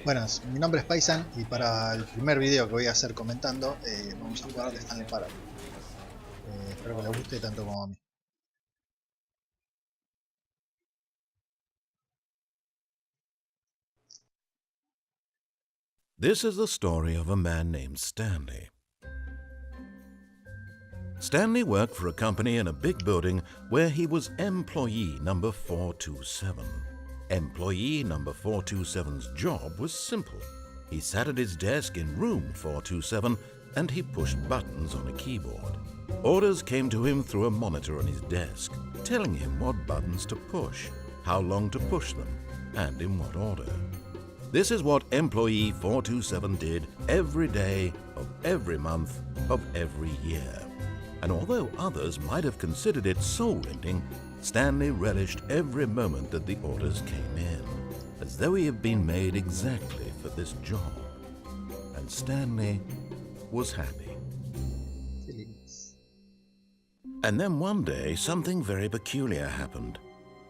Buenas, mi nombre es PaiSand y para el primer video que voy a hacer comentando vamos a jugar de Stanley Parable. Espero que les guste tanto como a mí. This is the story of a man named Stanley. Stanley worked for a company in a big building where he was employee number 427. Employee number 427's job was simple. He sat at his desk in room 427 and he pushed buttons on a keyboard. Orders came to him through a monitor on his desk, telling him what buttons to push, how long to push them, and in what order. This is what employee 427 did every day of every month of every year. And although others might have considered it soul-rending, Stanley relished every moment that the orders came in, as though he had been made exactly for this job. And Stanley was happy. And then one day, something very peculiar happened.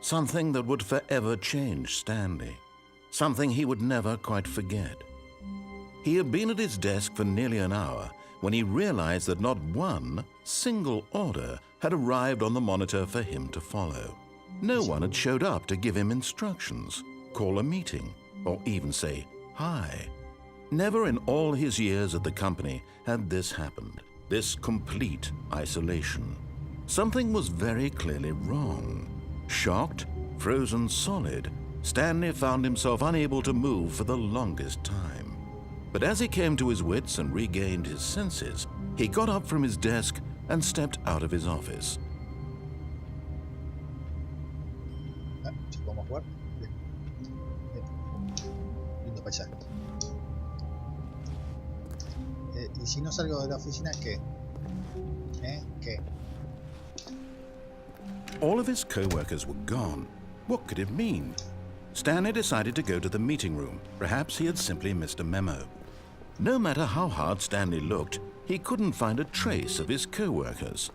Something that would forever change Stanley. Something he would never quite forget. He had been at his desk for nearly an hour when he realized that not one single order had arrived on the monitor for him to follow. No one had showed up to give him instructions, call a meeting, or even say hi. Never in all his years at the company had this happened, this complete isolation. Something was very clearly wrong. Shocked, frozen solid, Stanley found himself unable to move for the longest time. But as he came to his wits and regained his senses, he got up from his desk and stepped out of his office. ¿Podemos jugar? Bien. Lindo paisaje. ¿Y si no salgo de la oficina, qué? ¿Qué? All of his co-workers were gone. What could it mean? Stanley decided to go to the meeting room. Perhaps he had simply missed a memo. No matter how hard Stanley looked, he couldn't find a trace of his co-workers.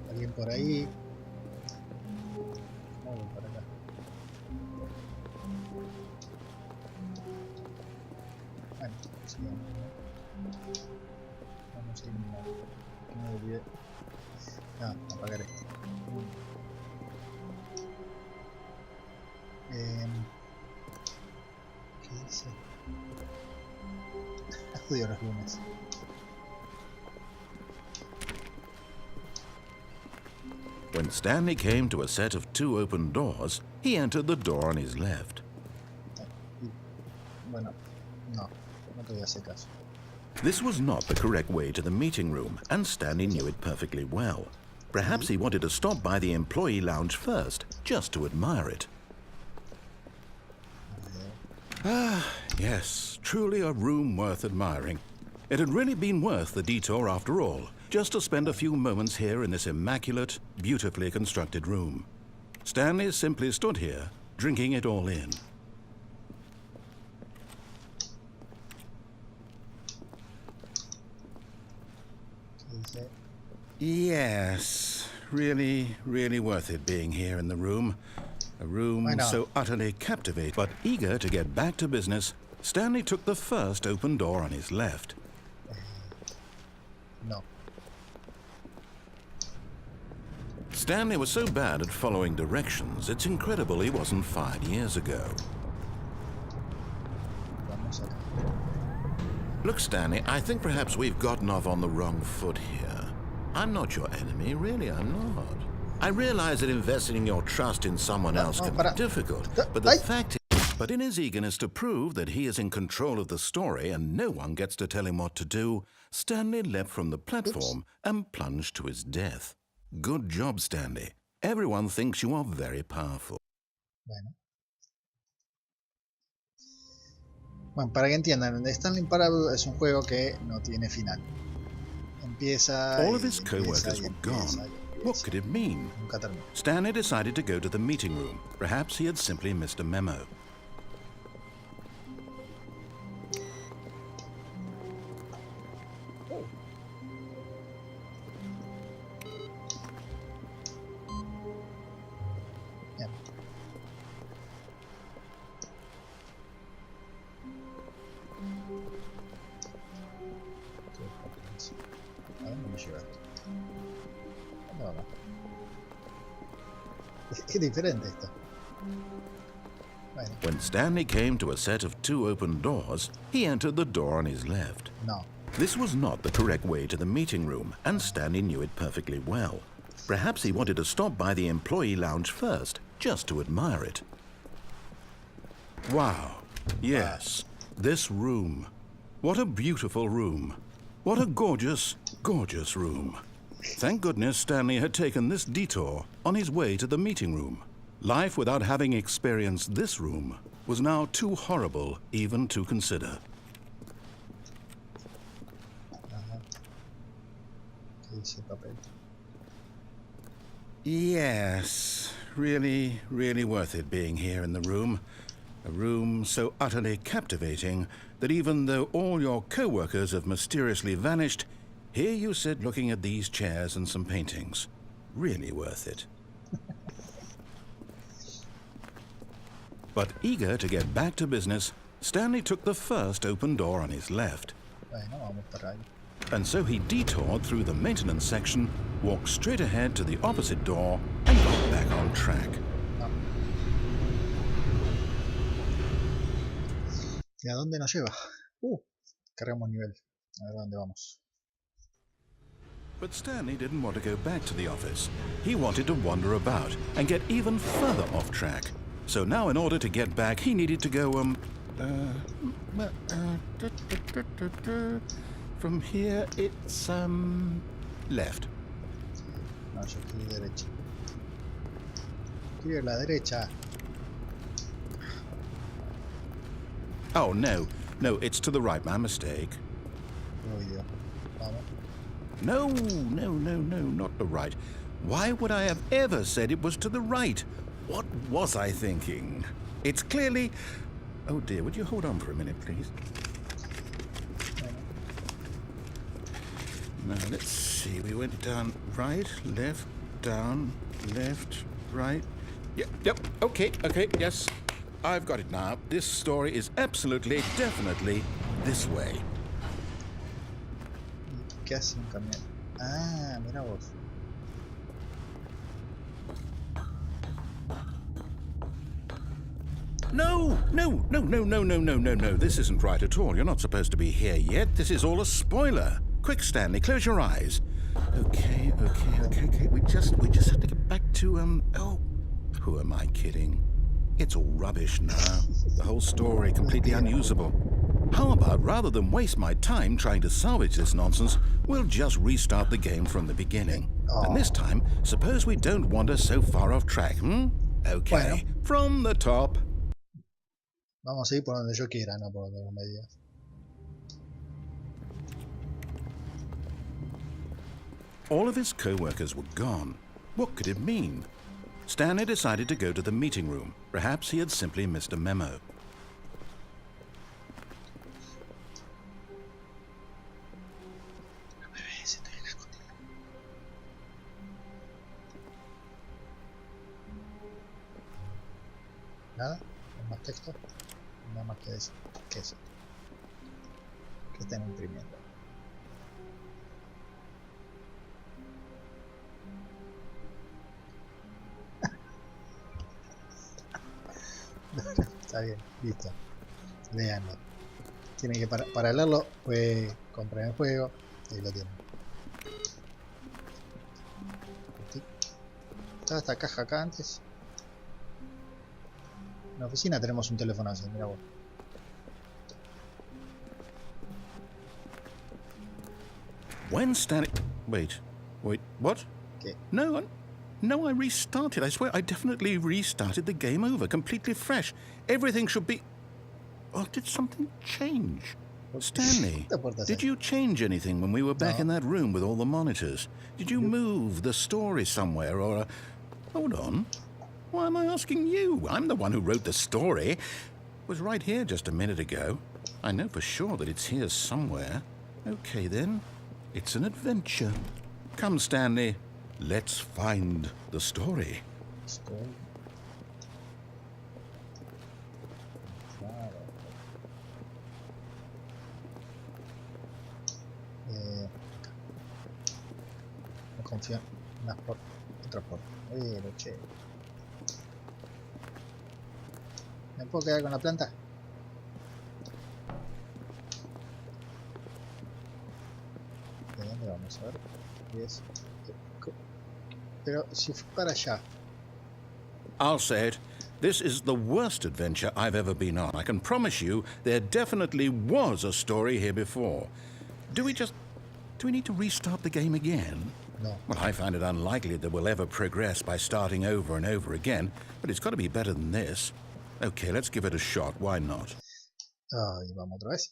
¿Alguien por ahí? Vamos para acá. Bueno, sigamos. Vamos a ir mirando. No me olvidé. Apagar esto. ¿Qué dice? Estudio los lunes. When Stanley came to a set of 2 open doors, he entered the door on his left. Bueno, no te voy a hacer caso. This was not the correct way to the meeting room, and Stanley knew it perfectly well. Perhaps he wanted to stop by the employee lounge first, just to admire it. Ah, yes, truly a room worth admiring. It had really been worth the detour after all, just to spend a few moments here in this immaculate, beautifully constructed room. Stanley simply stood here, drinking it all in. Yes, really, really worth it being here in the room. A room so utterly captivating. But eager to get back to business, Stanley took the first open door on his left. No. Stanley was so bad at following directions, it's incredible he wasn't fired years ago. Look, Stanley, I think perhaps we've gotten off on the wrong foot here. I'm not your enemy, really, I'm not. I realize that investing your trust in someone else can be difficult, but the fact is, but in his eagerness to prove that he is in control of the story and no one gets to tell him what to do, Stanley leapt from the platform and plunged to his death. Good job, Stanley. Everyone thinks you are very powerful. Bueno, para que entiendan, Stanley Parable es un juego que no tiene final. Empieza. All of his co-workers were gone. What could it mean? Stanley decided to go to the meeting room. Perhaps he had simply missed a memo. Es diferente esto. Bueno. When Stanley came to a set of 2 open doors, he entered the door on his left. No. This was not the correct way to the meeting room, and Stanley knew it perfectly well. Perhaps he wanted to stop by the employee lounge first, just to admire it. Wow. Yes, this room. What a beautiful room. What a gorgeous, gorgeous room. Thank goodness Stanley had taken this detour on his way to the meeting room. Life without having experienced this room was now too horrible even to consider. Yes, really, really worth it being here in the room. A room so utterly captivating that even though all your co-workers have mysteriously vanished, here you sit looking at these chairs and some paintings. Really worth it. But eager to get back to business, Stanley took the first open door on his left. And so he detoured through the maintenance section, walked straight ahead to the opposite door, and got back on track. ¿Y a dónde nos lleva? Cargamos nivel. A ver dónde vamos. But Stanley didn't want to go back to the office. He wanted to wander about and get even further off track. So now in order to get back, he needed to go, from here, it's, left. No, yo quiero ir derecha. Quiero ir a la derecha. Oh, no, it's to the right, my mistake. No, not the right. Why would I have ever said it was to the right? What was I thinking? It's clearly... Oh dear, would you hold on for a minute, please? Now, let's see. We went down right, left, down, left, right. Yep, okay, yes. I've got it now. This story is absolutely, definitely this way. ¿Qué hace un camión? Ah, mira vos. No. This isn't right at all. You're not supposed to be here yet. This is all a spoiler. Quick, Stanley, close your eyes. Okay. We just have to get back to, oh, who am I kidding? It's all rubbish now. The whole story completely unusable. How about, rather than waste my time trying to salvage this nonsense, we'll just restart the game from the beginning. And this time, suppose we don't wander so far off track, Okay, bueno. From the top. Vamos a ir por donde yo quiera, no por donde me digas. All of his co-workers were gone. What could it mean? Stanley decided to go to the meeting room. Perhaps he had simply missed a memo. Nada, más texto, nada más que eso, que estén imprimiendo. Está bien, listo. Leanlo. Tienen que para leerlo, pues comprar el juego y lo tienen. ¿Estaba esta caja acá antes? En la oficina tenemos un teléfono así, mira vos. When Stanley... Wait, what? ¿Qué? No, I restarted. I swear, I definitely restarted the game over, completely fresh. Everything should be... Oh, did something change? Stanley, did you change anything when we were back in that room with all the monitors? Did you move the story somewhere, or... Hold on. Why am I asking you? I'm the one who wrote the story. It was right here just a minute ago. I know for sure that it's here somewhere. Okay, then. It's an adventure. Come, Stanley. Let's find the story. No confío en las otra puerta. Che. puedo quedar con la planta? ¿De dónde vamos a ver? Pero si fue para allá. I'll say it. This is the worst adventure I've ever been on. I can promise you there definitely was a story here before. Do we need to restart the game again? No. Well, I find it unlikely that we'll ever progress by starting over and over again, but it's got to be better than this. Okay, let's give it a shot. Why not? Y vamos otra vez.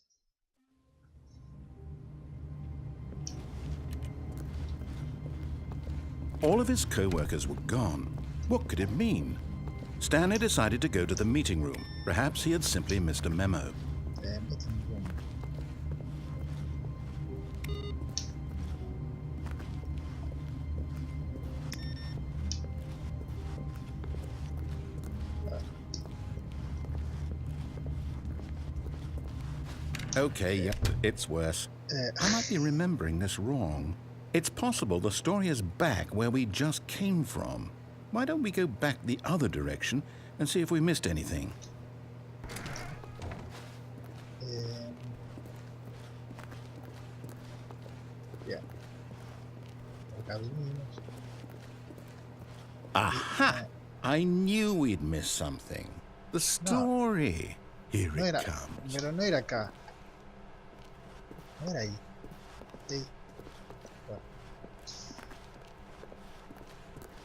All of his co-workers were gone. What could it mean? Stanley decided to go to the meeting room. Perhaps he had simply missed a memo. Meeting room. Okay, yep, it's worse. I might be remembering this wrong. It's possible the story is back where we just came from. Why don't we go back the other direction and see if we missed anything? Yeah. Aha! I knew we'd missed something. The story. Here No it era, comes. pero no era acá. No era ahí. Sí. Bueno.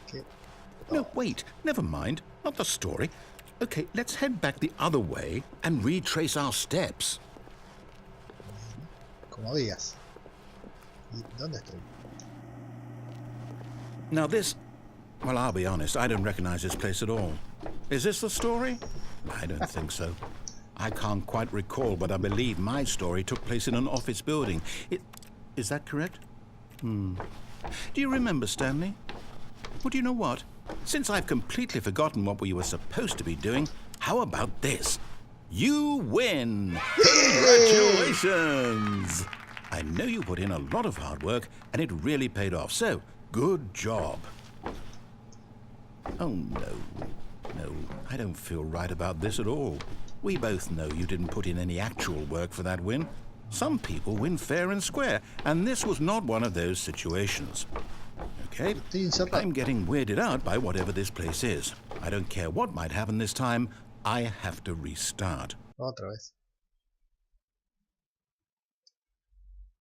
¿Qué? No, wait. Never mind. Not the story. Okay, let's head back the other way and retrace our steps. Como digas. ¿Y dónde estoy? Now this... Well, I'll be honest. I don't recognize this place at all. Is this the story? I don't think so. I can't quite recall, but I believe my story took place in an office building. Is that correct? Do you remember, Stanley? Well, do you know what? Since I've completely forgotten what we were supposed to be doing, how about this? You win! Congratulations! I know you put in a lot of hard work, and it really paid off, so good job. Oh, no, I don't feel right about this at all. We both know you didn't put in any actual work for that win. Some people win fair and square, and this was not one of those situations. Okay, I'm getting weirded out by whatever this place is. I don't care what might happen this time, I have to restart. Otra vez.